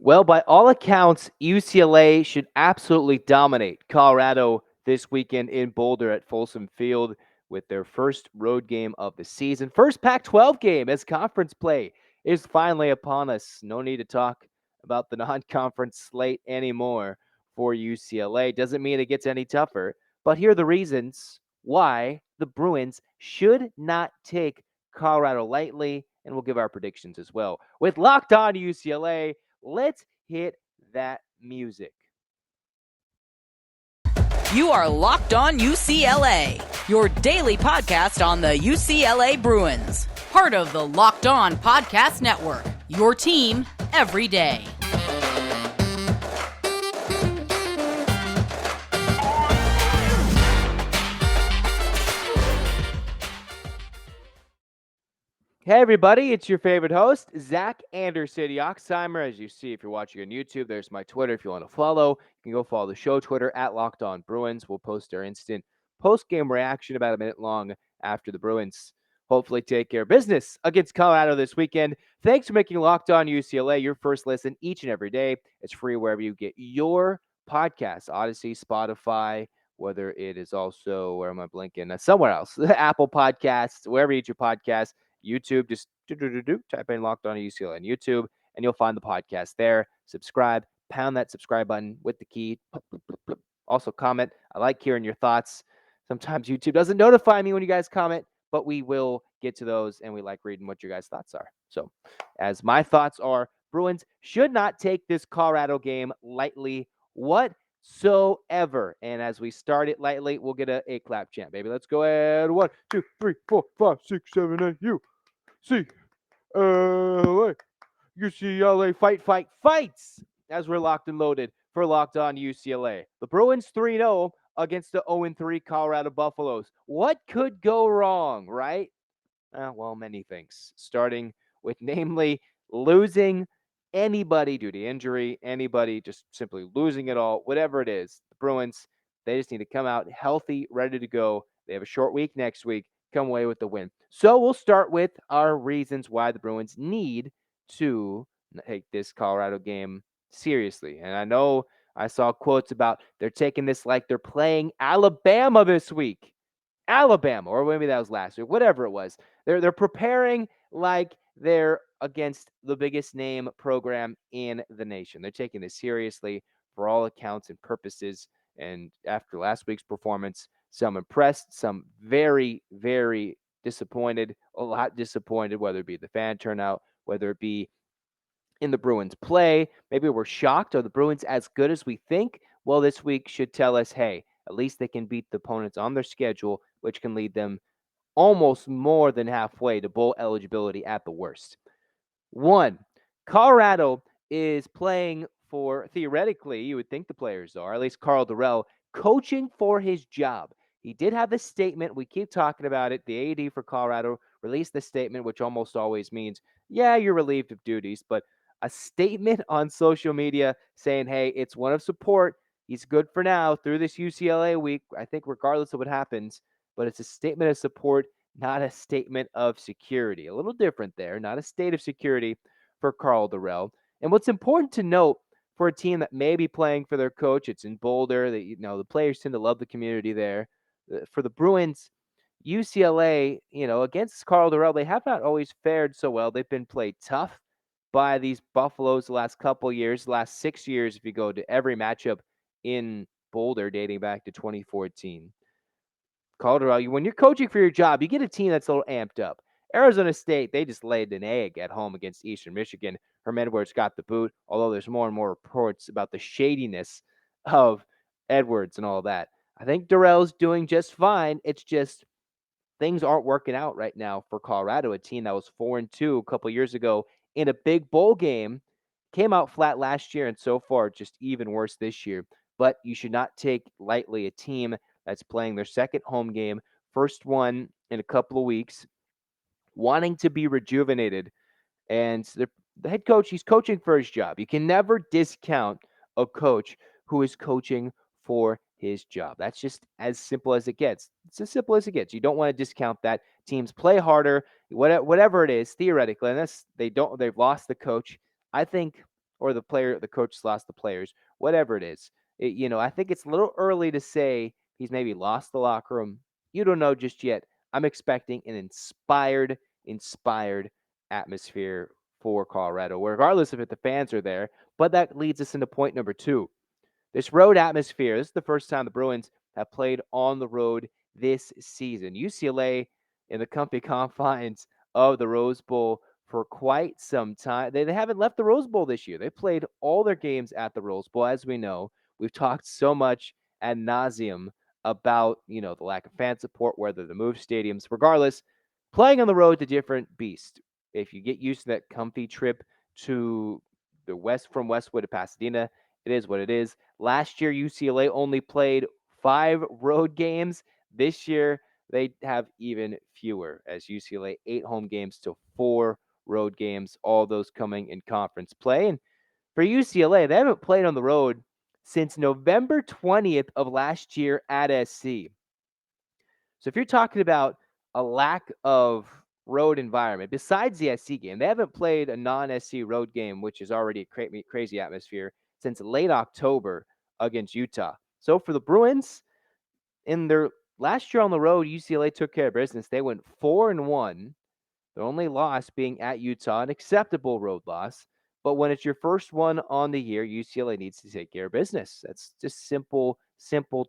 Well, by all accounts, UCLA should absolutely dominate Colorado this weekend in Boulder at Folsom Field with their first road game of the season. First Pac-12 game as conference play is finally upon us. No need to talk about the non-conference slate anymore for UCLA. Doesn't mean it gets any tougher, but here are the reasons why the Bruins should not take Colorado lightly, and we'll give our predictions as well. With Locked On UCLA, let's hit that music. You are Locked On UCLA, your daily podcast on the UCLA Bruins. Part of the Locked On Podcast Network, your team every day. Hey, everybody, it's your favorite host, Zach Anderson-Yoxsimer. As you see, if you're watching on YouTube, there's my Twitter. If you want to follow, you can go follow the show Twitter at Locked On Bruins. We'll post our instant post-game reaction about a minute long after the Bruins hopefully take care of business against Colorado this weekend. Thanks for making Locked On UCLA your first listen each and every day. It's free wherever you get your podcasts, Odyssey, Spotify, whether it is also, where am I blinking? Somewhere else, Apple Podcasts, wherever you get your podcasts. YouTube, just type in Locked On UCLA on YouTube, and you'll find the podcast there. Subscribe, pound that subscribe button with the key. Also, comment. I like hearing your thoughts. Sometimes YouTube doesn't notify me when you guys comment, but we will get to those, and we like reading what your guys' thoughts are. So, as my thoughts are, Bruins should not take this Colorado game lightly whatsoever. And as we start it lightly, we'll get a clap chant, baby. Let's go ahead. 1, 2, 3, 4, 5, 6, 7, 8. UCLA. UCLA fights as we're locked and loaded for Locked On UCLA. The Bruins 3-0 against the 0-3 Colorado Buffaloes. What could go wrong, right? Well, many things, starting with namely losing anybody due to injury, anybody just simply losing it all, whatever it is. The Bruins, they just need to come out healthy, ready to go. They have a short week next week, come away with the win. So we'll start with our reasons why the Bruins need to take this Colorado game seriously. And I know I saw quotes about they're taking this like they're playing Alabama this week. Alabama, or maybe that was last week, whatever it was. They're preparing like they're against the biggest name program in the nation. They're taking this seriously for all accounts and purposes. And after last week's performance, some impressed, some very, very disappointed, a lot disappointed, whether it be the fan turnout, whether it be in the Bruins play. Maybe we're shocked. Are the Bruins as good as we think? Well, this week should tell us, hey, at least they can beat the opponents on their schedule, which can lead them almost more than halfway to bowl eligibility at the worst. One, Colorado is playing for, theoretically, you would think the players are, at least Carl Durrell, coaching for his job. He did have this statement. We keep talking about it. The AD for Colorado released the statement, which almost always means, yeah, you're relieved of duties, but a statement on social media saying, hey, it's one of support. He's good for now through this UCLA week, I think, regardless of what happens, but it's a statement of support, not a statement of security. A little different there, not a state of security for Carl Durrell. And what's important to note for a team that may be playing for their coach, it's in Boulder. The players tend to love the community there. For the Bruins, UCLA, against Carl Durrell, they have not always fared so well. They've been played tough by these Buffaloes the last couple years, last 6 years, if you go to every matchup in Boulder dating back to 2014. Colorado, when you're coaching for your job, you get a team that's a little amped up. Arizona State, they just laid an egg at home against Eastern Michigan. Herm Edwards got the boot, although there's more and more reports about the shadiness of Edwards and all that. I think Durrell's doing just fine. It's just things aren't working out right now for Colorado, a team that was 4-2 a couple years ago in a big bowl game, came out flat last year, and so far just even worse this year. But you should not take lightly a team that's playing their second home game, first one in a couple of weeks, wanting to be rejuvenated. And the head coach, he's coaching for his job. You can never discount a coach who is coaching for his job. That's just as simple as it gets. It's as simple as it gets. You don't want to discount that. Teams play harder, whatever it is, theoretically, unless they've lost the coach. I think or the coach lost the players, whatever it is. I think it's a little early to say he's maybe lost the locker room. You don't know just yet. I'm expecting an inspired atmosphere for Colorado, regardless if the fans are there. But that leads us into point number 2. This road atmosphere. This is the first time the Bruins have played on the road this season. UCLA in the comfy confines of the Rose Bowl for quite some time. They haven't left the Rose Bowl this year. They played all their games at the Rose Bowl, as we know. We've talked so much ad nauseum about the lack of fan support, whether the move stadiums. Regardless, playing on the road is a different beast. If you get used to that comfy trip to the west from Westwood to Pasadena, it is what it is. Last year, UCLA only played 5 road games. This year, they have even fewer, as UCLA 8 home games to 4 road games, all those coming in conference play. And for UCLA, they haven't played on the road since November 20th of last year at SC. So if you're talking about a lack of road environment, besides the SC game, they haven't played a non-SC road game, which is already a crazy atmosphere, since late October against Utah. So for the Bruins, in their last year on the road, UCLA took care of business. They went 4-1. Their only loss being at Utah, an acceptable road loss. But when it's your first one on the year, UCLA needs to take care of business. That's just simple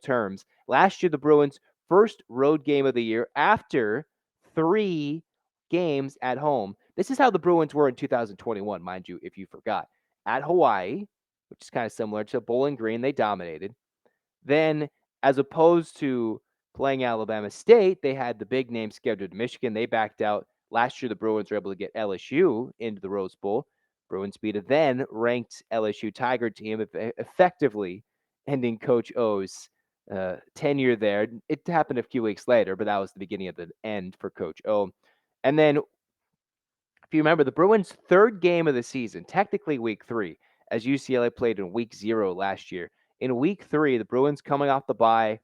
terms. Last year, the Bruins' first road game of the year after 3 games at home. This is how the Bruins were in 2021, mind you, if you forgot. At Hawaii, which is kind of similar to Bowling Green, they dominated. Then, as opposed to playing Alabama State, they had the big name scheduled to Michigan. They backed out. Last year, the Bruins were able to get LSU into the Rose Bowl. Bruins beat a then ranked LSU Tiger team, effectively ending Coach O's tenure there. It happened a few weeks later, but that was the beginning of the end for Coach O. And then, if you remember, the Bruins' third game of the season, technically week 3, as UCLA played in week 0 last year. In week 3, the Bruins coming off the bye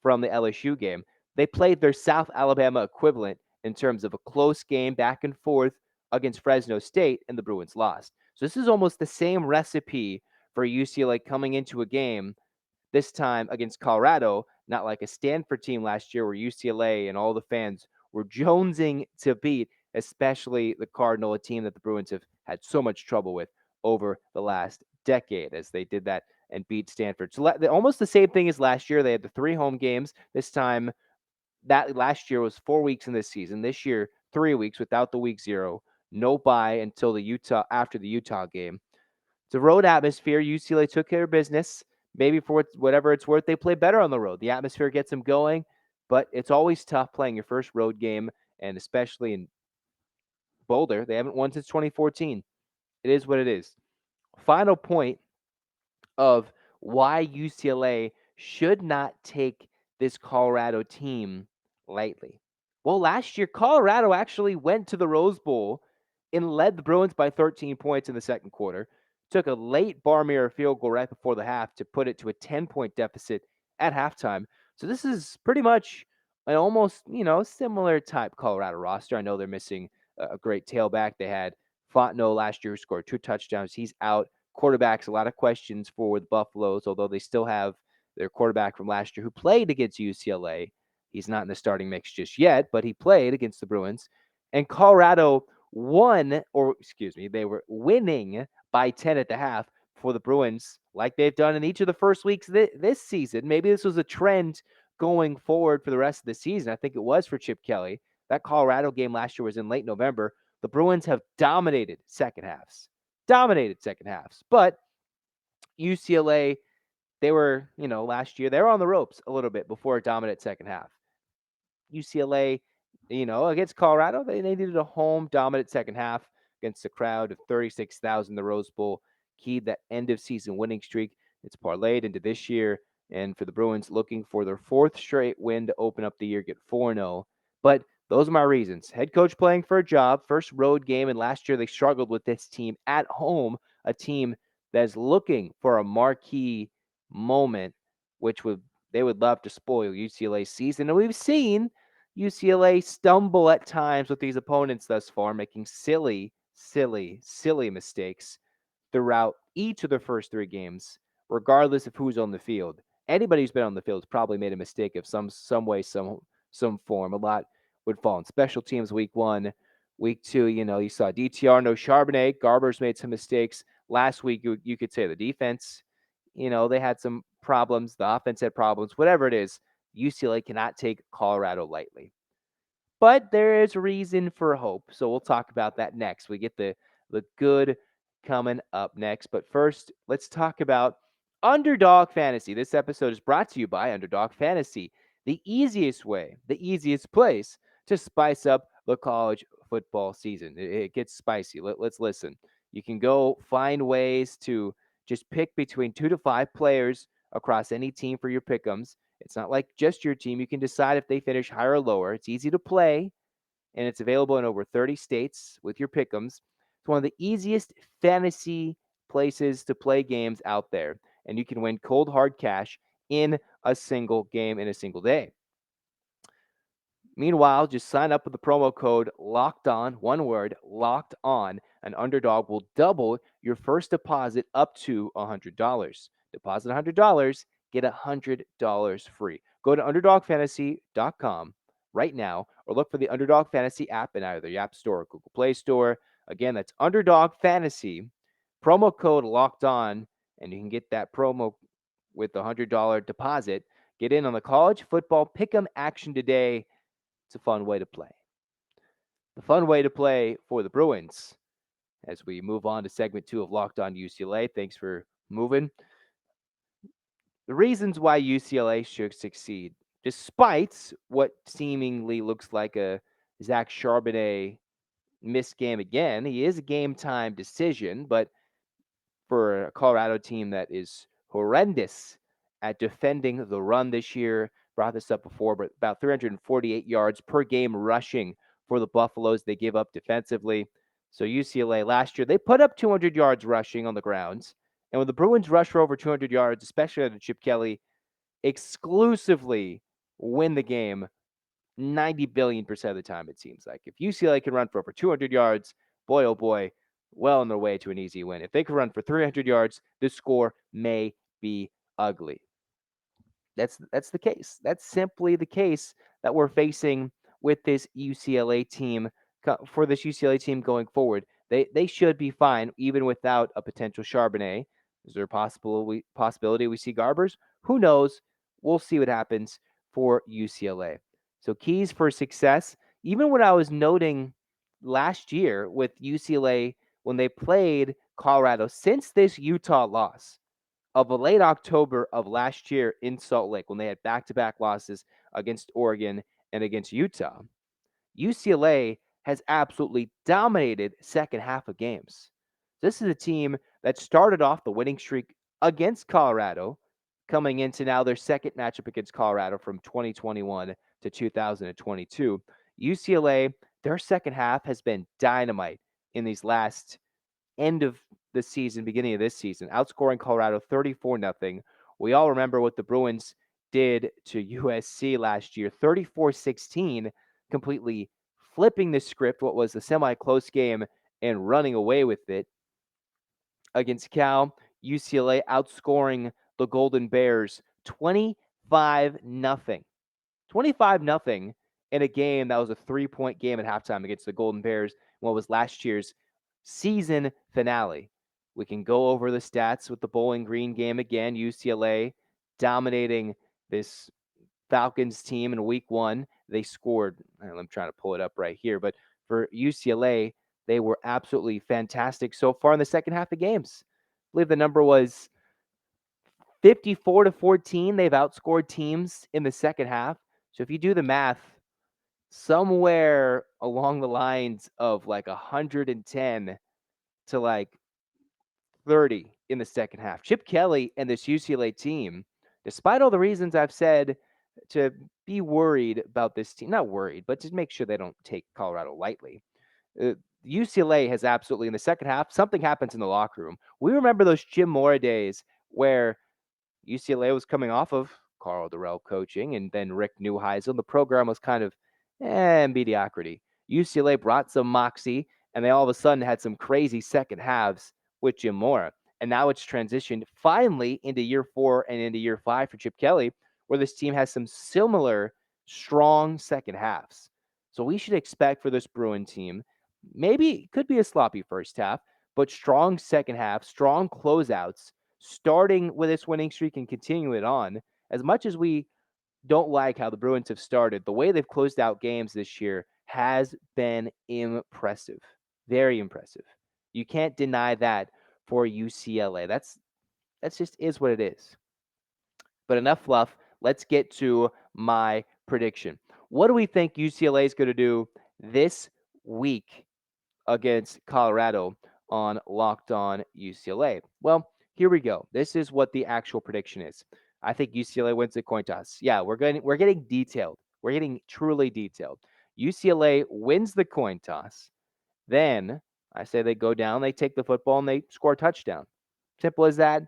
from the LSU game, they played their South Alabama equivalent in terms of a close game back and forth against Fresno State, and the Bruins lost. So this is almost the same recipe for UCLA coming into a game, this time against Colorado, not like a Stanford team last year where UCLA and all the fans were jonesing to beat, especially the Cardinal, a team that the Bruins have had so much trouble with over the last decade as they did that and beat Stanford. So almost the same thing as last year. They had the 3 home games. This time, that last year was 4 weeks in this season. This year, 3 weeks without the week 0. No bye until after the Utah game. It's a road atmosphere. UCLA took care of business. Maybe for whatever it's worth, they play better on the road. The atmosphere gets them going, but it's always tough playing your first road game, and especially in Boulder. They haven't won since 2014. It is what it is. Final point of why UCLA should not take this Colorado team lightly. Well, last year, Colorado actually went to the Rose Bowl and led the Bruins by 13 points in the second quarter. Took a late bar mirror field goal right before the half to put it to a 10-point deficit at halftime. So this is pretty much an almost, similar type Colorado roster. I know they're missing a great tailback. They had Fontenot last year who scored 2 touchdowns. He's out. Quarterbacks, a lot of questions for the Buffaloes, although they still have their quarterback from last year who played against UCLA. He's not in the starting mix just yet, but he played against the Bruins. And Colorado they were winning by 10 at the half for the Bruins, like they've done in each of the first weeks this season. Maybe this was a trend going forward for the rest of the season. I think it was for Chip Kelly. That Colorado game last year was in late November. The Bruins have dominated second halves. But UCLA, they were, last year, they were on the ropes a little bit before a dominant second half. UCLA, against Colorado, they needed a home dominant second half against a crowd of 36,000. The Rose Bowl keyed that end of season winning streak. It's parlayed into this year. And for the Bruins, looking for their 4th straight win to open up the year, get 4-0. But those are my reasons. Head coach playing for a job, first road game, and last year they struggled with this team at home, a team that is looking for a marquee moment, which they would love to spoil UCLA's season. And we've seen UCLA stumble at times with these opponents thus far, making silly mistakes. throughout each of the first 3 games, regardless of who's on the field. Anybody who's been on the field has probably made a mistake of some way, some form. A lot would fall on special teams week 1. Week 2, you saw DTR, no Charbonnet. Garber's made some mistakes. Last week, you could say the defense, they had some problems. The offense had problems. Whatever it is, UCLA cannot take Colorado lightly. But there is reason for hope. So we'll talk about that next. We get the good coming up next. But first, let's talk about Underdog Fantasy. This episode is brought to you by Underdog Fantasy, the easiest way, the easiest place to spice up the college football season. It gets spicy. Let's listen. You can go find ways to just pick between 2 to 5 players across any team for your pick'ems. It's not like just your team. You can decide if they finish higher or lower. It's easy to play, and it's available in over 30 states with your pick'ems. It's one of the easiest fantasy places to play games out there, and you can win cold hard cash in a single game in a single day. Meanwhile, just sign up with the promo code Locked On, one word, Locked On, and Underdog will double your first deposit up to $100. Deposit $100, get $100 free. Go to UnderdogFantasy.com right now or look for the Underdog Fantasy app in either the App Store or Google Play Store. Again, that's Underdog Fantasy, promo code Locked On, and you can get that promo with the $100 deposit. Get in on the college football pick'em action today. It's a fun way to play. The fun way to play for the Bruins as we move on to segment 2 of Locked On UCLA. Thanks for moving. The reasons why UCLA should succeed, despite what seemingly looks like a Zach Charbonnet missed game again. He is a game time decision, but for a Colorado team that is horrendous at defending the run this year, brought this up before, but about 348 yards per game rushing for the Buffaloes they give up defensively. So UCLA last year, they put up 200 yards rushing on the grounds. And when the Bruins rush for over 200 yards, especially under Chip Kelly, exclusively win the game 90 billion% of the time, it seems like. If UCLA can run for over 200 yards, boy, oh boy, well on their way to an easy win. If they can run for 300 yards, the score may be ugly. That's the case. That's simply the case that we're facing with this UCLA team for this UCLA team going forward. They should be fine even without a potential Charbonnet. Is there a possibility we see Garbers? Who knows? We'll see what happens for UCLA. So keys for success. Even when I was noting last year with UCLA when they played Colorado since this Utah loss of late October of last year in Salt Lake when they had back-to-back losses against Oregon and against Utah, UCLA has absolutely dominated second half of games. This is a team that started off the winning streak against Colorado, coming into now their second matchup against Colorado from 2021 to 2022. UCLA, their second half has been dynamite in these last end of the season, beginning of this season, outscoring Colorado 34-0. We all remember what the Bruins did to USC last year, 34-16, completely flipping the script, what was a semi-close game, and running away with it. Against Cal, UCLA outscoring the Golden Bears 25-0. 25-0 in a game that was a 3-point game at halftime against the Golden Bears, what was last year's season finale. We can go over the stats with the Bowling Green game again. UCLA dominating this Falcons team in week 1. They scored, I'm trying to pull it up right here, but for UCLA, they were absolutely fantastic so far in the second half of games. I believe the number was 54-14. They've outscored teams in the second half. So if you do the math, somewhere along the lines of like 110 to like 30 in the second half. Chip Kelly and this UCLA team, despite all the reasons I've said to be worried about this team, not worried, but just make sure they don't take Colorado lightly. UCLA has absolutely, in the second half, something happens in the locker room. We remember those Jim Mora days where UCLA was coming off of Carl Durrell coaching and then Rick Neuheisel. The program was kind of mediocrity. UCLA brought some moxie, and they all of a sudden had some crazy second halves with Jim Mora. And now it's transitioned finally into year 4 and into year 5 for Chip Kelly, where this team has some similar strong second halves. So we should expect for this Bruin team, maybe it could be a sloppy first half, but strong second half, strong closeouts, starting with this winning streak and continuing it on. As much as we don't like how the Bruins have started, the way they've closed out games this year has been impressive. Very impressive. You can't deny that for UCLA. That's just is what it is. But enough fluff. Let's get to my prediction. What do we think UCLA is going to do this week against Colorado on Locked On UCLA? Well, here we go. This is what the actual prediction is. I think UCLA wins the coin toss. Yeah, we're getting detailed. We're getting truly detailed. UCLA wins the coin toss. Then I say they go down, they take the football, and they score a touchdown. Simple as that.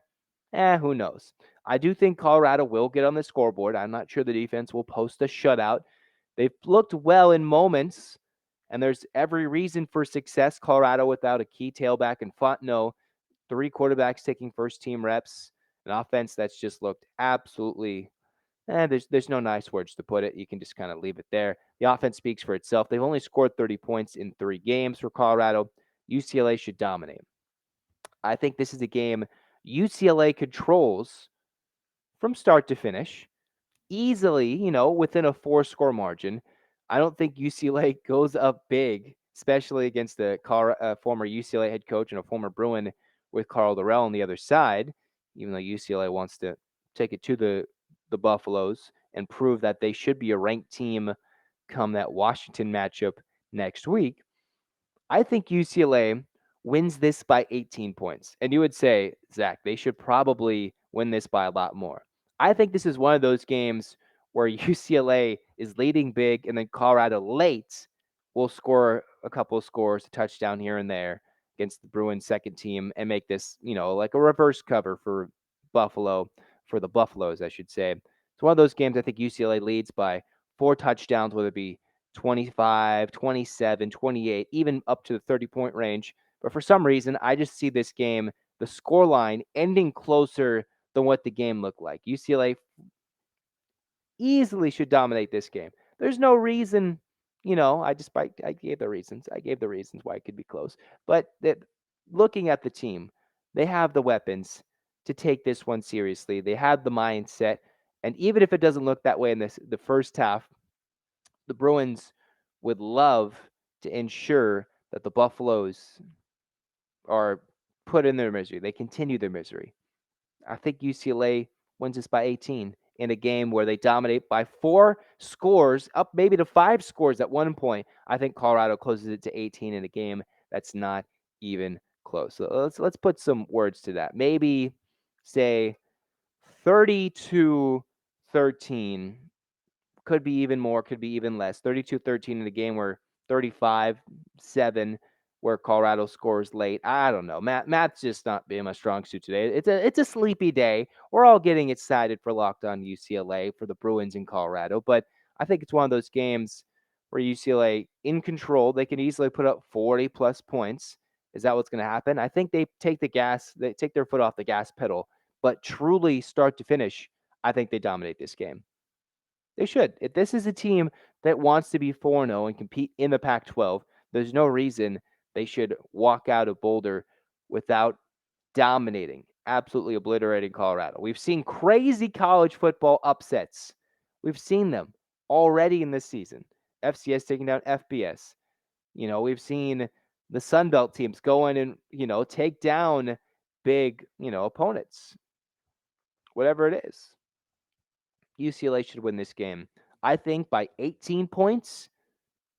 Who knows? I do think Colorado will get on the scoreboard. I'm not sure the defense will post a shutout. They've looked well in moments, and there's every reason for success. Colorado without a key tailback and Fontenot, 3 quarterbacks taking first team reps, an offense that's just looked absolutely. There's no nice words to put it. You can just kind of leave it there. The offense speaks for itself. They've only scored 30 points in 3 games for Colorado. UCLA should dominate. I think this is a game UCLA controls from start to finish, easily, within a 4-score margin. I don't think UCLA goes up big, especially against the former UCLA head coach and a former Bruin with Carl Durrell on the other side, even though UCLA wants to take it to the Buffaloes and prove that they should be a ranked team come that Washington matchup next week. I think UCLA wins this by 18 points. And you would say, Zach, they should probably win this by a lot more. I think this is one of those games where UCLA is leading big and then Colorado late will score a couple of scores, a touchdown here and there against the Bruins second team and make this, like a reverse cover for the Buffaloes, I should say. It's one of those games I think UCLA leads by 4 touchdowns, whether it be 25, 27, 28, even up to the 30-point range. But for some reason, I just see this game, the scoreline, ending closer than what the game looked like. UCLA easily should dominate this game. There's no reason, I gave the reasons. I gave the reasons why it could be close. But looking at the team, they have the weapons to take this one seriously. They have the mindset. And even if it doesn't look that way in the first half, the Bruins would love to ensure that the Buffaloes are put in their misery. They continue their misery. I think UCLA wins this by 18 in a game where they dominate by 4 scores, up maybe to 5 scores at one point. I think Colorado closes it to 18 in a game that's not even close. So let's put some words to that. Maybe say 32-13. Could be even more, could be even less. 32-13 in a game where 35-7 where Colorado scores late. I don't know. Matt's just not being my strong suit today. It's a sleepy day. We're all getting excited for Locked On UCLA for the Bruins in Colorado, but I think it's one of those games where UCLA in control. They can easily put up 40 plus points. Is that what's going to happen? I think they take their foot off the gas pedal, but truly start to finish, I think they dominate this game. They should. If this is a team that wants to be 4-0 and compete in the Pac-12, there's no reason they should walk out of Boulder without dominating, absolutely obliterating Colorado. We've seen crazy college football upsets. We've seen them already in this season. FCS taking down FBS. We've seen the Sun Belt teams go in and, take down big, opponents. Whatever it is. UCLA should win this game. I think by 18 points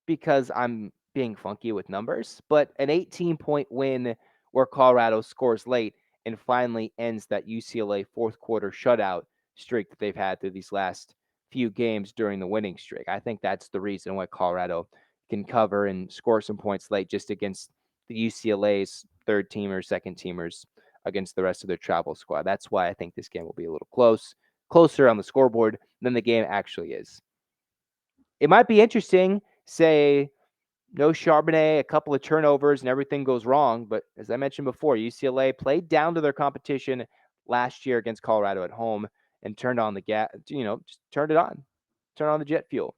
because I'm being funky with numbers, but an 18-point win where Colorado scores late and finally ends that UCLA fourth quarter shutout streak that they've had through these last few games during the winning streak. I think that's the reason why Colorado can cover and score some points late just against the UCLA's third teamers, second teamers against the rest of their travel squad. That's why I think this game will be a little closer on the scoreboard than the game actually is. It might be interesting, say, no Charbonnet, a couple of turnovers, and everything goes wrong. But as I mentioned before, UCLA played down to their competition last year against Colorado at home and turned on the gas, just turned it on. Turn on the jet fuel.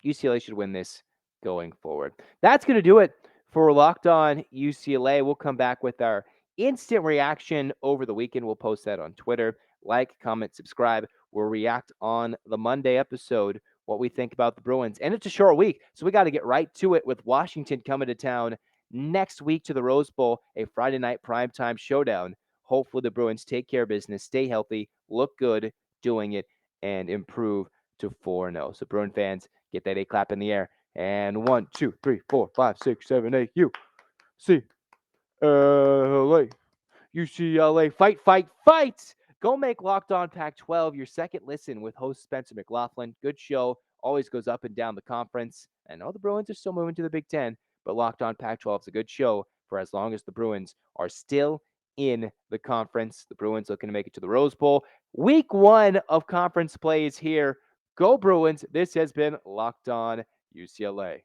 UCLA should win this going forward. That's going to do it for Locked On UCLA. We'll come back with our instant reaction over the weekend. We'll post that on Twitter. Like, comment, subscribe. We'll react on the Monday episode what we think about the Bruins. And it's a short week, so we got to get right to it with Washington coming to town next week to the Rose Bowl, a Friday night primetime showdown. Hopefully the Bruins take care of business, stay healthy, look good doing it, and improve to 4-0. So Bruin fans, get that A clap in the air. And 1, 2, 3, 4, 5, 6, 7, 8, UCLA. UCLA, fight, fight, fight. Go make Locked On Pac-12 your second listen with host Spencer McLaughlin. Good show. Always goes up and down the conference. I know the Bruins are still moving to the Big Ten, but Locked On Pac-12 is a good show for as long as the Bruins are still in the conference. The Bruins looking to make it to the Rose Bowl. Week 1 of conference play is here. Go Bruins. This has been Locked On UCLA.